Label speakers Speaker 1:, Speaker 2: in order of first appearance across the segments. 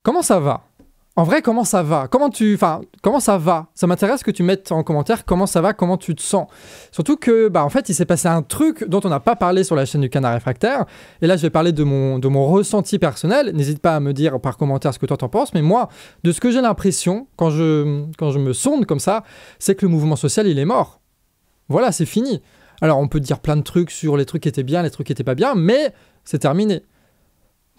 Speaker 1: Comment ça va? En vrai, comment ça va? Comment ça va? Ça m'intéresse que tu mettes en commentaire comment ça va, comment tu te sens. Surtout que, en fait, il s'est passé un truc dont on n'a pas parlé sur la chaîne du Canard Réfractaire. Et là, je vais parler de mon ressenti personnel. N'hésite pas à me dire par commentaire ce que toi t'en penses. Mais moi, de ce que j'ai l'impression, quand je me sonde comme ça, c'est que le mouvement social, il est mort. Voilà, c'est fini. Alors, on peut dire plein de trucs sur les trucs qui étaient bien, les trucs qui étaient pas bien, mais c'est terminé.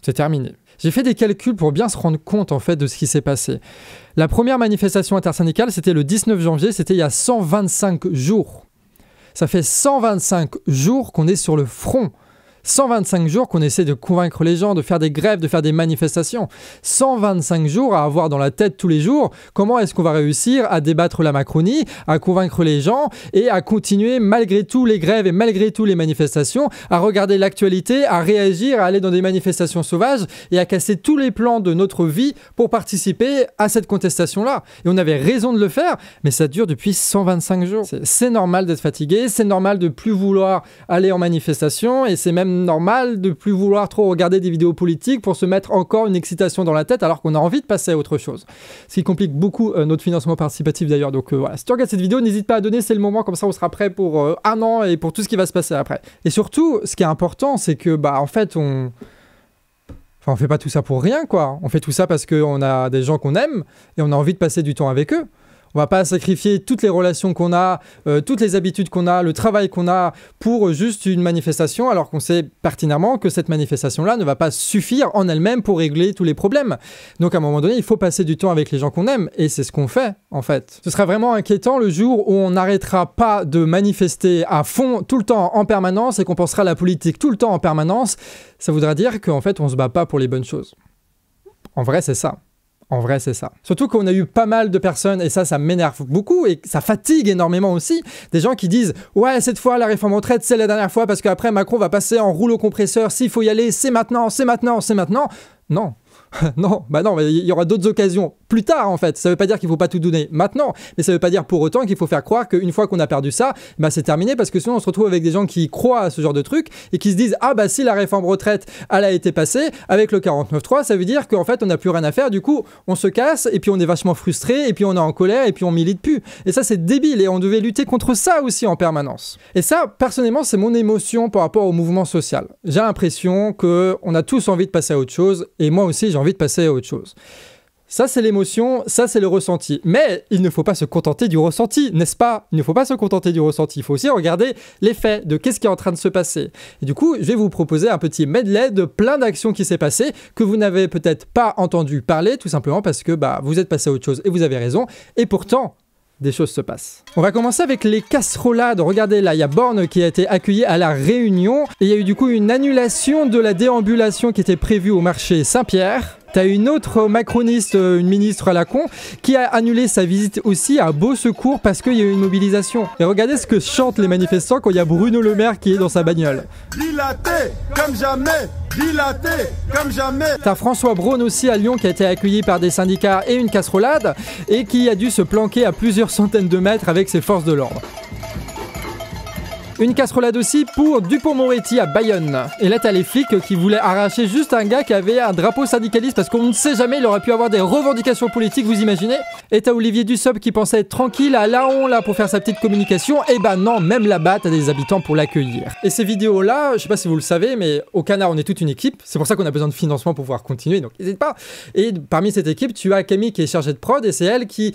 Speaker 1: C'est terminé. J'ai fait des calculs pour bien se rendre compte en fait de ce qui s'est passé. La première manifestation intersyndicale, c'était le 19 janvier, c'était il y a 125 jours. Ça fait 125 jours qu'on est sur le front. 125 jours qu'on essaie de convaincre les gens, de faire des grèves, de faire des manifestations. 125 jours à avoir dans la tête tous les jours comment est-ce qu'on va réussir à débattre la Macronie, à convaincre les gens et à continuer malgré tout les grèves et malgré tout les manifestations, à regarder l'actualité, à réagir, à aller dans des manifestations sauvages et à casser tous les plans de notre vie pour participer à cette contestation-là. Et on avait raison de le faire, mais ça dure depuis 125 jours. C'est normal d'être fatigué, c'est normal de plus vouloir aller en manifestation et c'est même normal de plus vouloir trop regarder des vidéos politiques pour se mettre encore une excitation dans la tête alors qu'on a envie de passer à autre chose. Ce qui complique beaucoup notre financement participatif d'ailleurs. Donc voilà, si tu regardes cette vidéo, n'hésite pas à donner, c'est le moment, comme ça on sera prêt pour un an et pour tout ce qui va se passer après. Et surtout, ce qui est important, c'est que en fait on fait pas tout ça pour rien quoi. On fait tout ça parce qu'on a des gens qu'on aime et on a envie de passer du temps avec eux. On va pas sacrifier toutes les relations qu'on a, toutes les habitudes qu'on a, le travail qu'on a pour juste une manifestation, alors qu'on sait pertinemment que cette manifestation-là ne va pas suffire en elle-même pour régler tous les problèmes. Donc à un moment donné, il faut passer du temps avec les gens qu'on aime, et c'est ce qu'on fait, en fait. Ce sera vraiment inquiétant le jour où on n'arrêtera pas de manifester à fond, tout le temps, en permanence, et qu'on pensera à la politique tout le temps en permanence. Ça voudra dire qu'en fait, on se bat pas pour les bonnes choses. En vrai, c'est ça. En vrai, c'est ça. Surtout qu'on a eu pas mal de personnes, et ça m'énerve beaucoup, et ça fatigue énormément aussi, des gens qui disent « Ouais, cette fois, la réforme retraite, c'est la dernière fois, parce qu'après, Macron va passer en rouleau compresseur, s'il faut y aller, c'est maintenant, c'est maintenant, c'est maintenant. » Non. Non, il y aura d'autres occasions plus tard en fait. Ça veut pas dire qu'il faut pas tout donner maintenant, mais ça veut pas dire pour autant qu'il faut faire croire qu'une fois qu'on a perdu ça, c'est terminé, parce que sinon on se retrouve avec des gens qui croient à ce genre de truc et qui se disent si la réforme retraite elle a été passée avec le 49.3, ça veut dire qu'en fait on n'a plus rien à faire, du coup on se casse et puis on est vachement frustré et puis on est en colère et puis on milite plus. Et ça c'est débile et on devait lutter contre ça aussi en permanence. Et ça personnellement c'est mon émotion par rapport au mouvement social. J'ai l'impression qu'on a tous envie de passer à autre chose et moi aussi j'ai envie de passer à autre chose. Ça, c'est l'émotion, ça, c'est le ressenti. Mais il ne faut pas se contenter du ressenti, n'est-ce pas? Il ne faut pas se contenter du ressenti. Il faut aussi regarder les faits de qu'est-ce qui est en train de se passer. Et du coup, je vais vous proposer un petit medley de plein d'actions qui s'est passé, que vous n'avez peut-être pas entendu parler, tout simplement parce que vous êtes passé à autre chose et vous avez raison. Et pourtant, des choses se passent. On va commencer avec les casserolades. Regardez là, il y a Borne qui a été accueilli à La Réunion. Et il y a eu du coup une annulation de la déambulation qui était prévue au marché Saint-Pierre. T'as une autre macroniste, une ministre à la con, qui a annulé sa visite aussi à Beausecours parce qu'il y a eu une mobilisation. Et regardez ce que chantent les manifestants quand il y a Bruno Le Maire qui est dans sa bagnole.
Speaker 2: Dilaté comme jamais, dilaté comme jamais.
Speaker 1: T'as François Braun aussi à Lyon qui a été accueilli par des syndicats et une casserolade et qui a dû se planquer à plusieurs centaines de mètres avec ses forces de l'ordre. Une casserolade aussi pour Dupond-Moretti à Bayonne. Et là, t'as les flics qui voulaient arracher juste un gars qui avait un drapeau syndicaliste parce qu'on ne sait jamais, il aurait pu avoir des revendications politiques, vous imaginez? Et t'as Olivier Dussopt qui pensait être tranquille à Laon là pour faire sa petite communication. Et non, même là-bas, t'as des habitants pour l'accueillir. Et ces vidéos-là, je sais pas si vous le savez, mais au Canard, on est toute une équipe. C'est pour ça qu'on a besoin de financement pour pouvoir continuer, donc n'hésite pas. Et parmi cette équipe, tu as Camille qui est chargée de prod et c'est elle qui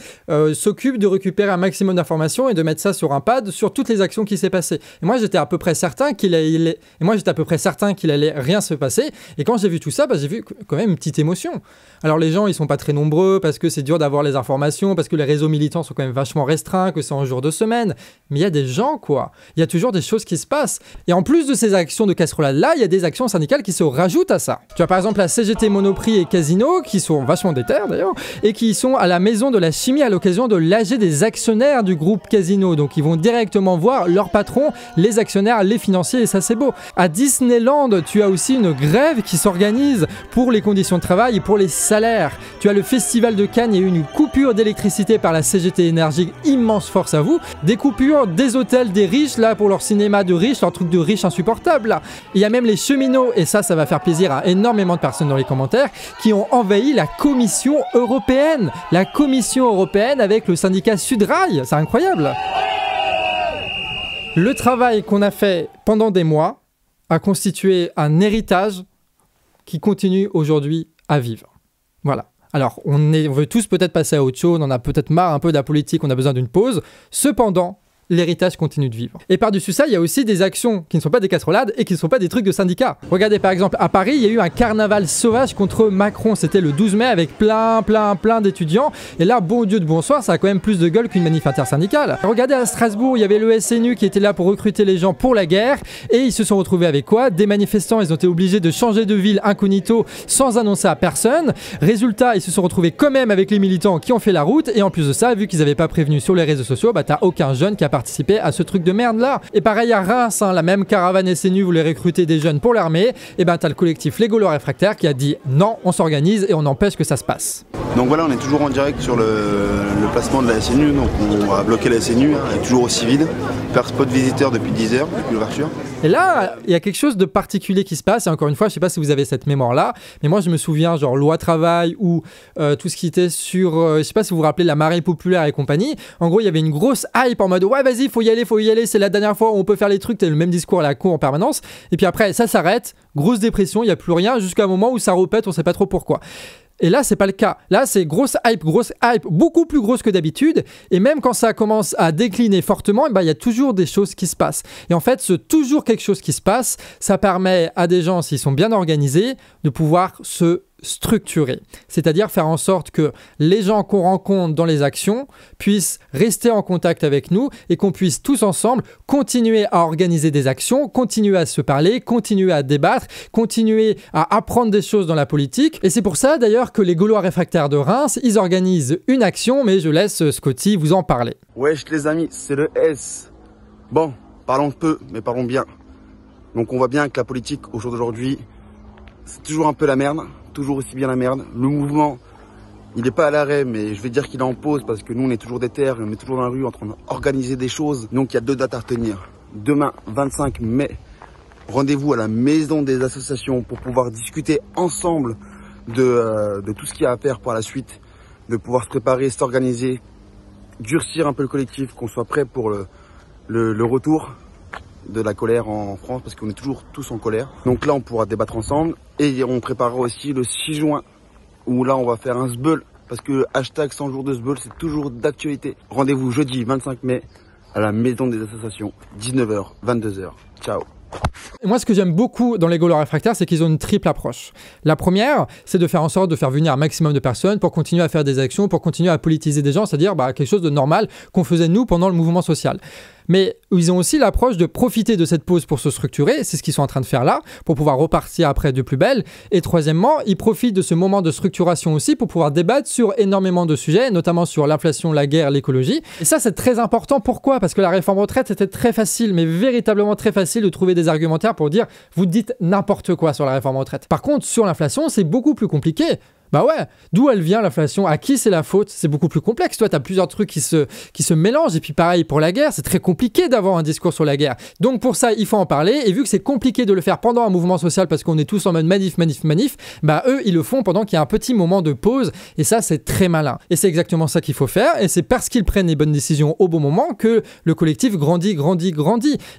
Speaker 1: s'occupe de récupérer un maximum d'informations et de mettre ça sur un pad sur toutes les actions qui s'est passées. Et moi, j'étais à peu près certain qu'il allait rien se passer. Et quand j'ai vu tout ça, j'ai vu quand même une petite émotion. Alors les gens, ils sont pas très nombreux parce que c'est dur d'avoir les informations, parce que les réseaux militants sont quand même vachement restreints, que c'est en jour de semaine. Mais il y a des gens, quoi. Il y a toujours des choses qui se passent. Et en plus de ces actions de casserolade-là, il y a des actions syndicales qui se rajoutent à ça. Tu as par exemple la CGT Monoprix et Casino, qui sont vachement déter d'ailleurs, et qui sont à la Maison de la Chimie à l'occasion de l'AG des actionnaires du groupe Casino. Donc ils vont directement voir leur patron les actionnaires, les financiers, et ça c'est beau. À Disneyland, tu as aussi une grève qui s'organise pour les conditions de travail et pour les salaires. Tu as le Festival de Cannes, il y a eu une coupure d'électricité par la CGT Énergie, immense force à vous. Des coupures des hôtels des riches, là, pour leur cinéma de riches, leur truc de riches insupportable, là. Il y a même les cheminots, et ça va faire plaisir à énormément de personnes dans les commentaires, qui ont envahi la Commission européenne. La Commission européenne avec le syndicat Sudrail, c'est incroyable. Le travail qu'on a fait pendant des mois a constitué un héritage qui continue aujourd'hui à vivre. Voilà. Alors, on veut tous peut-être passer à autre chose, on en a peut-être marre un peu de la politique, on a besoin d'une pause. Cependant, l'héritage continue de vivre. Et par-dessus ça, il y a aussi des actions qui ne sont pas des casserolades et qui ne sont pas des trucs de syndicats. Regardez par exemple, à Paris, il y a eu un carnaval sauvage contre Macron. C'était le 12 mai avec plein d'étudiants. Et là, bon Dieu de bonsoir, ça a quand même plus de gueule qu'une manif intersyndicale. Regardez à Strasbourg, il y avait le SNU qui était là pour recruter les gens pour la guerre. Et ils se sont retrouvés avec quoi? Des manifestants, ils ont été obligés de changer de ville incognito sans annoncer à personne. Résultat, ils se sont retrouvés quand même avec les militants qui ont fait la route. Et en plus de ça, vu qu'ils n'avaient pas prévenu sur les réseaux sociaux, bah t'as aucun jeune qui a participé à ce truc de merde là. Et pareil à Reims, hein, la même caravane SNU voulait recruter des jeunes pour l'armée. Et ben t'as le collectif Les Gaulois Réfractaires qui a dit non, on s'organise et on empêche que ça se passe.
Speaker 3: Donc voilà, on est toujours en direct sur le placement de la SNU, donc on va bloquer la SNU, elle est toujours aussi vide. Faire spot visiteur depuis 10 heures, depuis l'ouverture.
Speaker 1: Et là, il y a quelque chose de particulier qui se passe, et encore une fois, je sais pas si vous avez cette mémoire-là, mais moi je me souviens, genre loi travail ou tout ce qui était sur, je sais pas si vous vous rappelez, la marée populaire et compagnie. En gros, il y avait une grosse hype en mode ouais, vas-y, faut y aller, c'est la dernière fois où on peut faire les trucs, t'as le même discours à la con en permanence. Et puis après, ça s'arrête, grosse dépression, il n'y a plus rien, jusqu'à un moment où ça repète, on sait pas trop pourquoi. Et là, c'est pas le cas. Là, c'est grosse hype, beaucoup plus grosse que d'habitude. Et même quand ça commence à décliner fortement, il y a toujours des choses qui se passent. Et en fait, ce toujours quelque chose qui se passe, ça permet à des gens, s'ils sont bien organisés, de pouvoir se structurer. C'est-à-dire faire en sorte que les gens qu'on rencontre dans les actions puissent rester en contact avec nous et qu'on puisse tous ensemble continuer à organiser des actions, continuer à se parler, continuer à débattre, continuer à apprendre des choses dans la politique. Et c'est pour ça d'ailleurs que les Gaulois Réfractaires de Reims, ils organisent une action, mais je laisse Scotty vous en parler.
Speaker 3: Wesh les amis, c'est le S. Bon, parlons peu, mais parlons bien. Donc on voit bien que la politique au jour d'aujourd'hui, c'est toujours un peu la merde. Toujours aussi bien la merde. Le mouvement, il n'est pas à l'arrêt, mais je vais dire qu'il est en pause parce que nous, on est toujours déter, on est toujours dans la rue en train d'organiser des choses. Donc, il y a 2 dates à retenir. Demain, 25 mai, rendez-vous à la maison des associations pour pouvoir discuter ensemble de tout ce qu'il y a à faire par la suite, de pouvoir se préparer, s'organiser, durcir un peu le collectif, qu'on soit prêt pour le retour de la colère en France, parce qu'on est toujours tous en colère. Donc là, on pourra débattre ensemble et on préparera aussi le 6 juin où là, on va faire un sbeul parce que hashtag 100 jours de sbeul, c'est toujours d'actualité. Rendez-vous jeudi 25 mai à la maison des associations, 19h, 22h. Ciao.
Speaker 1: Et moi, ce que j'aime beaucoup dans les Gaulois Réfractaires, c'est qu'ils ont une triple approche. La première, c'est de faire en sorte de faire venir un maximum de personnes pour continuer à faire des actions, pour continuer à politiser des gens, c'est-à-dire quelque chose de normal qu'on faisait nous pendant le mouvement social. Mais ils ont aussi l'approche de profiter de cette pause pour se structurer, c'est ce qu'ils sont en train de faire là, pour pouvoir repartir après de plus belle. Et troisièmement, ils profitent de ce moment de structuration aussi pour pouvoir débattre sur énormément de sujets, notamment sur l'inflation, la guerre, l'écologie. Et ça, c'est très important. Pourquoi? Parce que la réforme retraite, c'était très facile, mais véritablement très facile de trouver des argumentaires pour dire vous dites n'importe quoi sur la réforme retraite. Par contre, sur l'inflation, c'est beaucoup plus compliqué. Bah ouais, d'où elle vient l'inflation? À qui c'est la faute? C'est beaucoup plus complexe. Toi, t'as plusieurs trucs qui se mélangent. Et puis pareil pour la guerre, c'est très compliqué d'avoir un discours sur la guerre. Donc pour ça, il faut en parler. Et vu que c'est compliqué de le faire pendant un mouvement social parce qu'on est tous en mode manif, bah eux, ils le font pendant qu'il y a un petit moment de pause. Et ça, c'est très malin. Et c'est exactement ça qu'il faut faire. Et c'est parce qu'ils prennent les bonnes décisions au bon moment que le collectif grandit.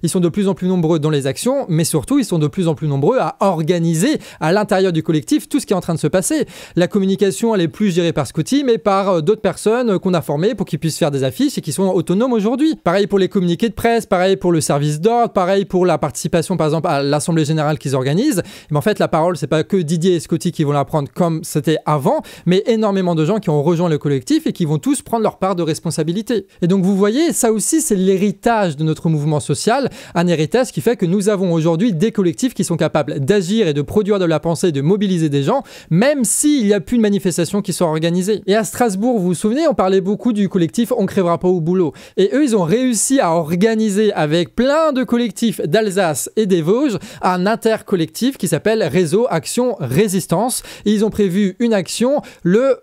Speaker 1: Ils sont de plus en plus nombreux dans les actions, mais surtout, ils sont de plus en plus nombreux à organiser à l'intérieur du collectif tout ce qui est en train de se passer. La communication, elle est plus gérée par Scotty, mais par d'autres personnes qu'on a formées pour qu'ils puissent faire des affiches et qui sont autonomes aujourd'hui. Pareil pour les communiqués de presse, pareil pour le service d'ordre, pareil pour la participation, par exemple, à l'Assemblée Générale qu'ils organisent. Mais en fait, la parole, c'est pas que Didier et Scotty qui vont la prendre comme c'était avant, mais énormément de gens qui ont rejoint le collectif et qui vont tous prendre leur part de responsabilité. Et donc, vous voyez, ça aussi, c'est l'héritage de notre mouvement social, un héritage qui fait que nous avons aujourd'hui des collectifs qui sont capables d'agir et de produire de la pensée, de mobiliser des gens, même s'il y n'y a plus de manifestations qui sont organisées. Et à Strasbourg, vous vous souvenez, on parlait beaucoup du collectif On crèvera pas au boulot. Et eux, ils ont réussi à organiser avec plein de collectifs d'Alsace et des Vosges un intercollectif qui s'appelle Réseau Action Résistance. Et ils ont prévu une action le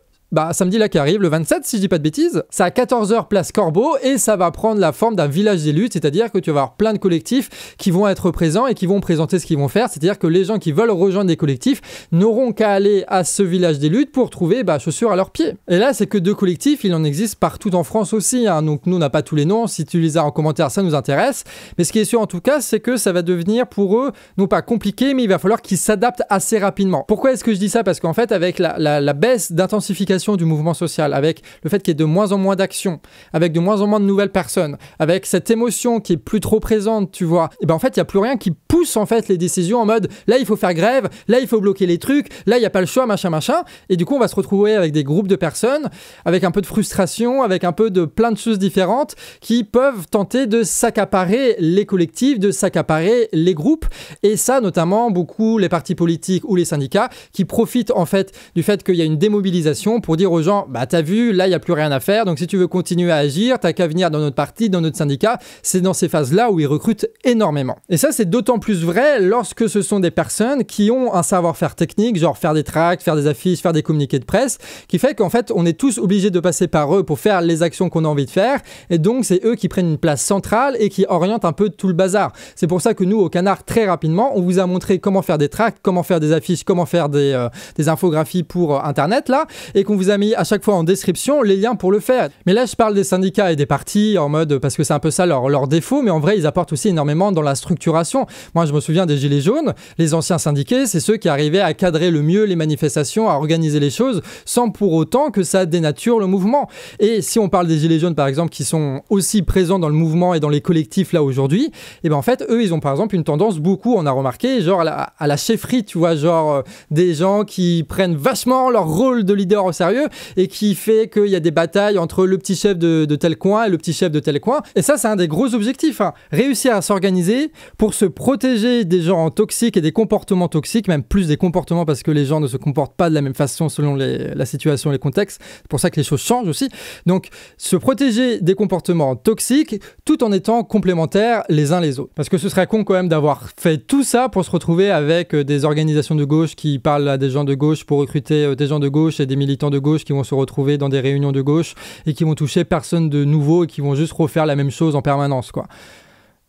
Speaker 1: samedi là qui arrive, le 27 si je dis pas de bêtises. C'est à 14h place Corbeau et ça va prendre la forme d'un village des luttes, c'est-à-dire que tu vas avoir plein de collectifs qui vont être présents et qui vont présenter ce qu'ils vont faire, c'est-à-dire que les gens qui veulent rejoindre des collectifs n'auront qu'à aller à ce village des luttes pour trouver chaussures à leurs pieds. Et là c'est que 2 collectifs, il en existe partout en France aussi, hein. Donc nous on n'a pas tous les noms, si tu les as en commentaire ça nous intéresse, mais ce qui est sûr en tout cas c'est que ça va devenir pour eux, non pas compliqué, mais il va falloir qu'ils s'adaptent assez rapidement. Pourquoi est-ce que je dis ça? Parce qu'en fait avec la baisse d'intensification du mouvement social, avec le fait qu'il y ait de moins en moins d'actions, avec de moins en moins de nouvelles personnes, avec cette émotion qui est plus trop présente, tu vois, et en fait, il n'y a plus rien qui pousse en fait les décisions en mode là, il faut faire grève, là, il faut bloquer les trucs, là, il n'y a pas le choix, machin. Et du coup, on va se retrouver avec des groupes de personnes, avec un peu de frustration, avec un peu de plein de choses différentes qui peuvent tenter de s'accaparer les collectifs, de s'accaparer les groupes. Et ça, notamment, beaucoup les partis politiques ou les syndicats qui profitent en fait du fait qu'il y a une démobilisation pour dire aux gens, t'as vu, là, il n'y a plus rien à faire, donc si tu veux continuer à agir, t'as qu'à venir dans notre parti, dans notre syndicat. C'est dans ces phases-là où ils recrutent énormément. Et ça, c'est d'autant plus vrai lorsque ce sont des personnes qui ont un savoir-faire technique, genre faire des tracts, faire des affiches, faire des communiqués de presse, qui fait qu'en fait, on est tous obligés de passer par eux pour faire les actions qu'on a envie de faire, et donc c'est eux qui prennent une place centrale et qui orientent un peu tout le bazar. C'est pour ça que nous, au Canard, très rapidement, on vous a montré comment faire des tracts, comment faire des affiches, comment faire des infographies pour Internet, là, et qu'on vous a mis à chaque fois en description les liens pour le faire. Mais là, je parle des syndicats et des partis en mode, parce que c'est un peu ça leur défaut, mais en vrai, ils apportent aussi énormément dans la structuration. Moi, je me souviens des Gilets jaunes, les anciens syndiqués, c'est ceux qui arrivaient à cadrer le mieux les manifestations, à organiser les choses, sans pour autant que ça dénature le mouvement. Et si on parle des Gilets jaunes, par exemple, qui sont aussi présents dans le mouvement et dans les collectifs là aujourd'hui, et en fait, eux, ils ont par exemple une tendance, beaucoup, on a remarqué, genre à la chefferie, tu vois, genre des gens qui prennent vachement leur rôle de leader au sérieux et qui fait qu'il y a des batailles entre le petit chef de tel coin et le petit chef de tel coin. Et ça, c'est un des gros objectifs, hein. Réussir à s'organiser pour se protéger des gens toxiques et des comportements toxiques, même plus des comportements parce que les gens ne se comportent pas de la même façon selon la situation et les contextes. C'est pour ça que les choses changent aussi. Donc, se protéger des comportements toxiques tout en étant complémentaires les uns les autres. Parce que ce serait con quand même d'avoir fait tout ça pour se retrouver avec des organisations de gauche qui parlent à des gens de gauche pour recruter des gens de gauche et des militants de gauche qui vont se retrouver dans des réunions de gauche et qui vont toucher personne de nouveau et qui vont juste refaire la même chose en permanence, quoi.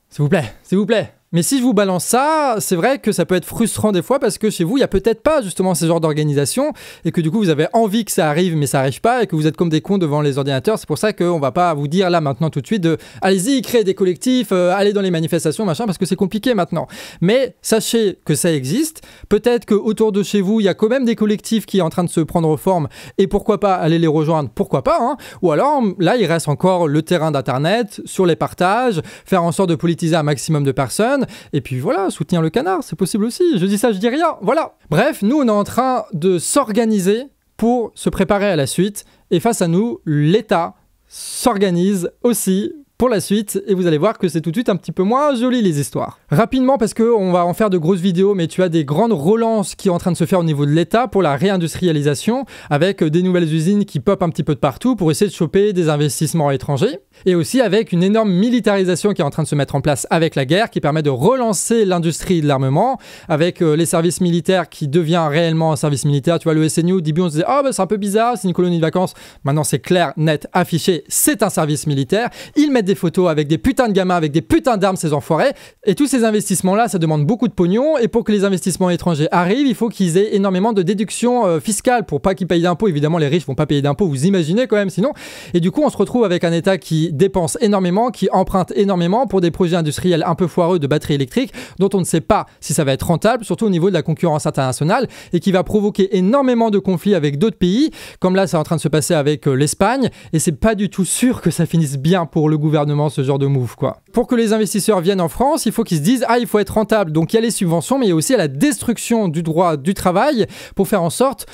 Speaker 1: S'il vous plaît, s'il vous plaît. Mais si je vous balance ça, c'est vrai que ça peut être frustrant des fois parce que chez vous, il n'y a peut-être pas justement ce genre d'organisation et que du coup, vous avez envie que ça arrive mais ça n'arrive pas et que vous êtes comme des cons devant les ordinateurs. C'est pour ça qu'on ne va pas vous dire là maintenant tout de suite de allez-y, créez des collectifs, allez dans les manifestations, machin, parce que c'est compliqué maintenant. Mais sachez que ça existe. Peut-être qu'autour de chez vous, il y a quand même des collectifs qui sont en train de se prendre forme et pourquoi pas aller les rejoindre, pourquoi pas, hein. Ou alors là, il reste encore le terrain d'internet, sur les partages, faire en sorte de politiser un maximum de personnes. Et puis voilà, soutenir le Canard, c'est possible aussi. Je dis ça, je dis rien, voilà. Bref, nous, on est en train de s'organiser pour se préparer à la suite. Et face à nous, l'État s'organise aussi pour la suite, et vous allez voir que c'est tout de suite un petit peu moins joli les histoires. Rapidement, parce qu'on va en faire de grosses vidéos, mais tu as des grandes relances qui sont en train de se faire au niveau de l'État pour la réindustrialisation, avec des nouvelles usines qui popent un petit peu de partout pour essayer de choper des investissements étrangers, et aussi avec une énorme militarisation qui est en train de se mettre en place avec la guerre, qui permet de relancer l'industrie de l'armement, avec les services militaires qui devient réellement un service militaire. Tu vois, le SNU, au début on se disait « Ah, c'est un peu bizarre, c'est une colonie de vacances ». Maintenant c'est clair, net, affiché, c'est un service militaire. Ils mettent des photos avec des putains de gamins, avec des putains d'armes, ces enfoirés. Et tous ces investissements-là, ça demande beaucoup de pognon. Et pour que les investissements étrangers arrivent, il faut qu'ils aient énormément de déductions fiscales pour pas qu'ils payent d'impôts. Évidemment, les riches vont pas payer d'impôts, vous imaginez quand même sinon. Et du coup, on se retrouve avec un État qui dépense énormément, qui emprunte énormément pour des projets industriels un peu foireux de batteries électriques dont on ne sait pas si ça va être rentable, surtout au niveau de la concurrence internationale, et qui va provoquer énormément de conflits avec d'autres pays, comme là, c'est en train de se passer avec l'Espagne. Et c'est pas du tout sûr que ça finisse bien pour le gouvernement gouvernement ce genre de move, quoi. Pour que les investisseurs viennent en France, il faut qu'ils se disent « Ah, il faut être rentable ». Donc il y a les subventions, mais il y a aussi la destruction du droit du travail pour faire en sorte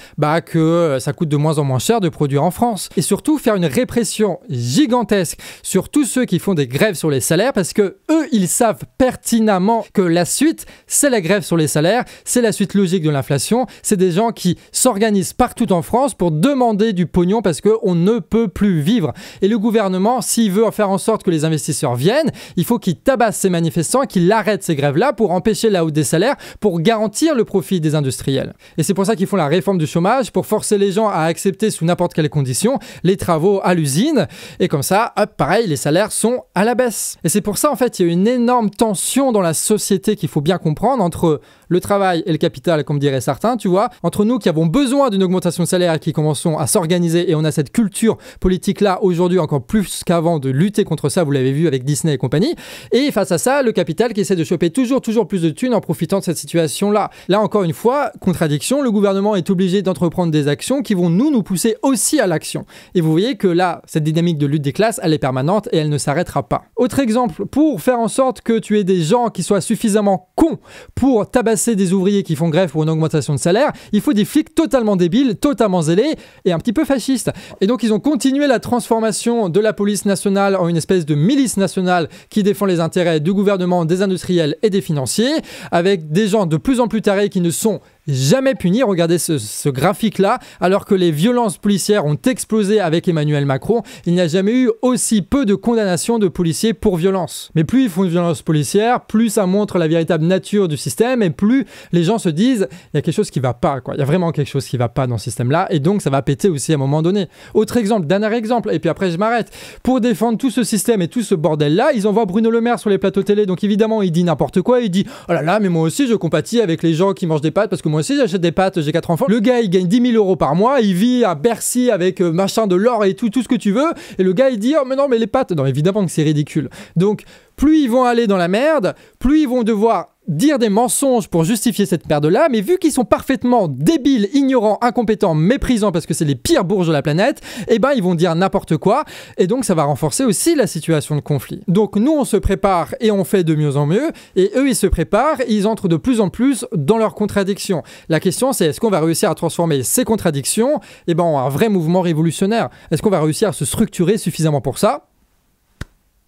Speaker 1: que ça coûte de moins en moins cher de produire en France. Et surtout, faire une répression gigantesque sur tous ceux qui font des grèves sur les salaires, parce que eux, ils savent pertinemment que la suite, c'est la grève sur les salaires, c'est la suite logique de l'inflation, c'est des gens qui s'organisent partout en France pour demander du pognon parce qu'on ne peut plus vivre. Et le gouvernement, s'il veut faire en sorte que les investisseurs viennent, il faut qu'il tabasse ces manifestants, qu'il arrête ces grèves-là pour empêcher la hausse des salaires, pour garantir le profit des industriels. Et c'est pour ça qu'ils font la réforme du chômage, pour forcer les gens à accepter sous n'importe quelles conditions les travaux à l'usine. Et comme ça, hop, pareil, les salaires sont à la baisse. Et c'est pour ça, en fait, il y a une énorme tension dans la société qu'il faut bien comprendre entre le travail et le capital, comme diraient certains, tu vois, entre nous qui avons besoin d'une augmentation de salaire et qui commençons à s'organiser, et on a cette culture politique-là aujourd'hui encore plus qu'avant de lutter contre ça, vous l'avez vu avec Disney et compagnie, et face à ça, le capital qui essaie de choper toujours plus de thunes en profitant de cette situation-là. Là, encore une fois, contradiction, le gouvernement est obligé d'entreprendre des actions qui vont nous pousser aussi à l'action. Et vous voyez que là, cette dynamique de lutte des classes, elle est permanente et elle ne s'arrêtera pas. Autre exemple, pour faire en sorte que tu aies des gens qui soient suffisamment cons pour tabasser des ouvriers qui font grève pour une augmentation de salaire, il faut des flics totalement débiles, totalement zélés et un petit peu fascistes. Et donc ils ont continué la transformation de la police nationale en une espèce de milice nationale qui défend les intérêts du gouvernement, des industriels et des financiers, avec des gens de plus en plus tarés qui ne sont jamais punis. Regardez ce graphique-là, alors que les violences policières ont explosé avec Emmanuel Macron, il n'y a jamais eu aussi peu de condamnations de policiers pour violence. Mais plus ils font une violence policière, plus ça montre la véritable nature du système et plus les gens se disent il y a quelque chose qui va pas, quoi. Il y a vraiment quelque chose qui va pas dans ce système-là et donc ça va péter aussi à un moment donné. Autre exemple, dernier exemple, et puis après je m'arrête. Pour défendre tout ce système et tout ce bordel-là, ils envoient Bruno Le Maire sur les plateaux télé, donc évidemment il dit n'importe quoi, il dit oh là là, mais moi aussi je compatis avec les gens qui mangent des pâtes parce que moi aussi j'achète des pâtes, j'ai 4 enfants. Le gars il gagne 10 000 € par mois, il vit à Bercy avec machin de l'or et tout ce que tu veux, et le gars il dit oh mais non mais les pâtes, non évidemment que c'est ridicule. Donc plus ils vont aller dans la merde, plus ils vont devoir dire des mensonges pour justifier cette merde-là, mais vu qu'ils sont parfaitement débiles, ignorants, incompétents, méprisants parce que c'est les pires bourges de la planète, eh ben ils vont dire n'importe quoi, et donc ça va renforcer aussi la situation de conflit. Donc nous on se prépare et on fait de mieux en mieux, et eux ils se préparent, et ils entrent de plus en plus dans leurs contradictions. La question c'est est-ce qu'on va réussir à transformer ces contradictions en un vrai mouvement révolutionnaire? Est-ce qu'on va réussir à se structurer suffisamment pour ça?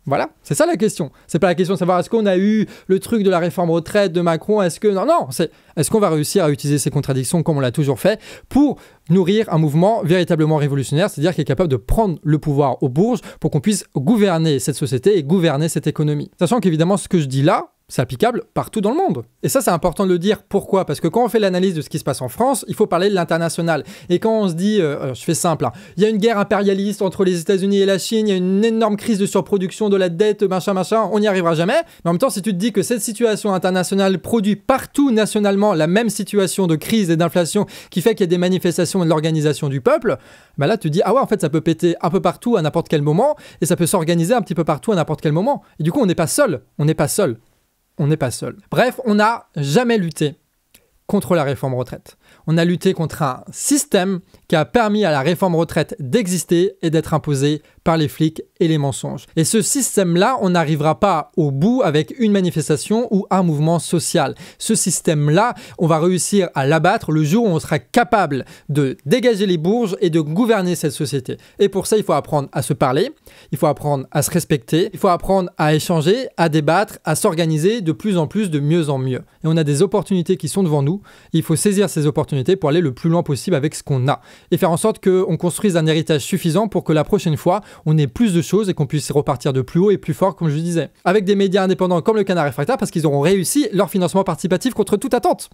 Speaker 1: Voilà, c'est ça la question. C'est pas la question de savoir est-ce qu'on a eu le truc de la réforme retraite de Macron, est-ce que... Non, c'est est-ce qu'on va réussir à utiliser ces contradictions comme on l'a toujours fait pour nourrir un mouvement véritablement révolutionnaire, c'est-à-dire qui est capable de prendre le pouvoir aux bourges pour qu'on puisse gouverner cette société et gouverner cette économie. Sachant qu'évidemment, ce que je dis là, c'est applicable partout dans le monde. Et ça, c'est important de le dire. Pourquoi? Parce que quand on fait l'analyse de ce qui se passe en France, il faut parler de l'international. Et quand on se dit, je fais simple, hein, il y a une guerre impérialiste entre les États-Unis et la Chine, il y a une énorme crise de surproduction de la dette, machin, on n'y arrivera jamais. Mais en même temps, si tu te dis que cette situation internationale produit partout nationalement la même situation de crise et d'inflation qui fait qu'il y a des manifestations et de l'organisation du peuple, bah là, tu te dis, ah ouais, en fait, ça peut péter un peu partout à n'importe quel moment et ça peut s'organiser un petit peu partout à n'importe quel moment. Et du coup, on n'est pas seul. On n'est pas seul. On n'est pas seul. Bref, on n'a jamais lutté contre la réforme retraite. On a lutté contre un système qui a permis à la réforme retraite d'exister et d'être imposée par les flics et les mensonges. Et ce système-là, on n'arrivera pas au bout avec une manifestation ou un mouvement social. Ce système-là, on va réussir à l'abattre le jour où on sera capable de dégager les bourges et de gouverner cette société. Et pour ça, il faut apprendre à se parler, il faut apprendre à se respecter, il faut apprendre à échanger, à débattre, à s'organiser de plus en plus, de mieux en mieux. Et on a des opportunités qui sont devant nous. Il faut saisir ces opportunités pour aller le plus loin possible avec ce qu'on a. Et faire en sorte qu'on construise un héritage suffisant pour que la prochaine fois, on ait plus de choses et qu'on puisse repartir de plus haut et plus fort, comme je disais. Avec des médias indépendants comme le Canard Réfractaire, parce qu'ils auront réussi leur financement participatif contre toute attente.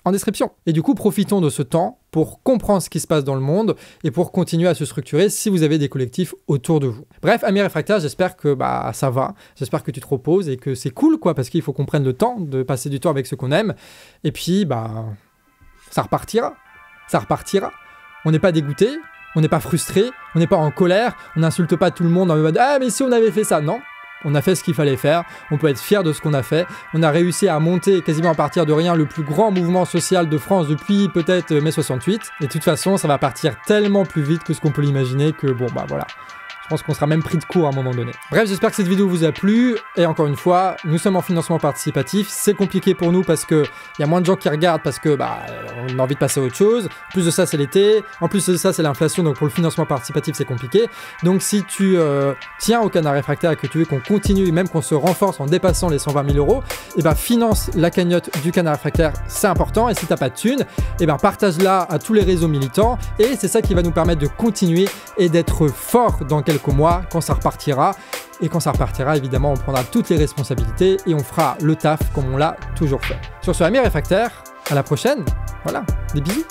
Speaker 1: En description. Et du coup, profitons de ce temps pour comprendre ce qui se passe dans le monde et pour continuer à se structurer si vous avez des collectifs autour de vous. Bref, amis réfractaires, j'espère que ça va. J'espère que tu te reposes et que c'est cool, quoi, parce qu'il faut qu'on prenne le temps de passer du temps avec ce qu'on aime. Et puis, ça repartira. Ça repartira. On n'est pas dégoûté, on n'est pas frustré, on n'est pas en colère, on n'insulte pas tout le monde en mode « Ah, mais si on avait fait ça !» Non. On a fait ce qu'il fallait faire, on peut être fier de ce qu'on a fait, on a réussi à monter quasiment à partir de rien le plus grand mouvement social de France depuis peut-être mai 68, et de toute façon ça va partir tellement plus vite que ce qu'on peut l'imaginer que voilà. Je pense qu'on sera même pris de court à un moment donné. Bref, j'espère que cette vidéo vous a plu. Et encore une fois, nous sommes en financement participatif. C'est compliqué pour nous parce qu'il y a moins de gens qui regardent parce que on a envie de passer à autre chose. En plus de ça, c'est l'été. En plus de ça, c'est l'inflation. Donc pour le financement participatif, c'est compliqué. Donc si tu tiens au Canard Réfractaire et que tu veux qu'on continue et même qu'on se renforce en dépassant les 120 000 €, et finance la cagnotte du Canard Réfractaire, c'est important. Et si t'as pas de thunes, partage-la à tous les réseaux militants. Et c'est ça qui va nous permettre de continuer et d'être fort dans quelques mois quand ça repartira. Et quand ça repartira, évidemment, on prendra toutes les responsabilités et on fera le taf comme on l'a toujours fait. Sur ce, amis réfractaires, à la prochaine. Voilà, des bisous.